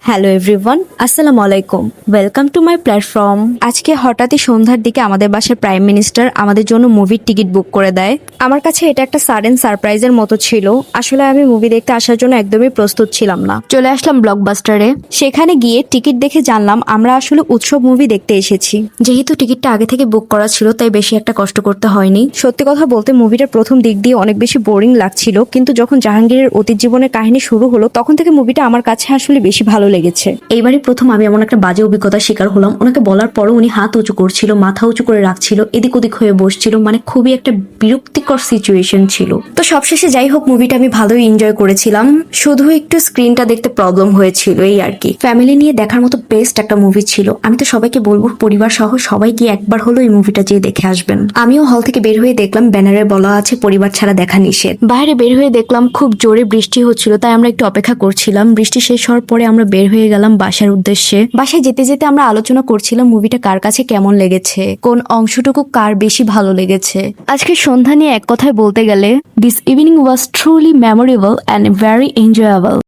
Hello everyone, আসসালামু আলাইকুম। Welcome to my platform. আজকে হঠাৎই সন্ধ্যার দিকে আমাদের বাসার প্রাইম মিনিস্টার আমাদের জন্য মুভির টিকিট বুক করে দেয়। আমার কাছে এটা একটা সাডেন সারপ্রাইজের মতো ছিল। আসলে আমি মুভি দেখতে আসার জন্য একদমই প্রস্তুত ছিলাম না। চলে আসলাম ব্লকবাস্টারে। সেখানে গিয়ে টিকিট দেখে জানলাম আমরা আসলে উৎসব মুভি দেখতে এসেছি। যেহেতু টিকিটটা আগে থেকে বুক করা ছিল তাই বেশি একটা কষ্ট করতে হয়নি। সত্যি কথা বলতে মুভিটার প্রথম দিক দিয়ে অনেক বেশি বোরিং লাগছিল, কিন্তু যখন জাহাঙ্গীরের অতীত জীবনের কাহিনী শুরু হলো তখন থেকে মুভিটা আমার কাছে আসলে বেশি ভালো লেগেছে। এইবারই প্রথম আমি এমন একটা বাজে অভিজ্ঞতার শিকার হলাম। ওনাকে বলার পরও উনি হাত উঁচু করছিল, মাথা উঁচু করে রাখছিল, এদিক ওদিক হয়ে বসছিল, মানে খুবই একটা বিরক্তিকর সিচুয়েশন ছিল। তো সবশেষে যাই হোক, মুভিটা আমি ভালোই এনজয় করেছিলাম, শুধু একটু স্ক্রিনটা দেখতে প্রবলেম হয়েছিল এই আর কি। ফ্যামিলি নিয়ে দেখার মতো বেস্ট একটা মুভি ছিল। আমি তো সবাইকে বলবো পরিবার সহ সবাই গিয়ে একবার হলো এই মুভিটা যেয়ে দেখে আসবেন। আমিও হল থেকে বের হয়ে দেখলাম ব্যানারে বলা আছে পরিবার ছাড়া দেখা নিষেধ। বাইরে বের হয়ে দেখলাম খুব জোরে বৃষ্টি হচ্ছিল, তাই আমরা একটু অপেক্ষা করছিলাম। বৃষ্টি শেষ হওয়ার পরে আমরা বের হয়ে গেলাম বাসার উদ্দেশ্যে। বাসায় যেতে যেতে আমরা আলোচনা করছিলাম মুভিটা কার কাছে কেমন লেগেছে, কোন অংশটুকু কার বেশি ভালো লেগেছে। আজকে সন্ধ্যা নিয়ে এক কথায় বলতে গেলে, this evening was truly memorable and very enjoyable.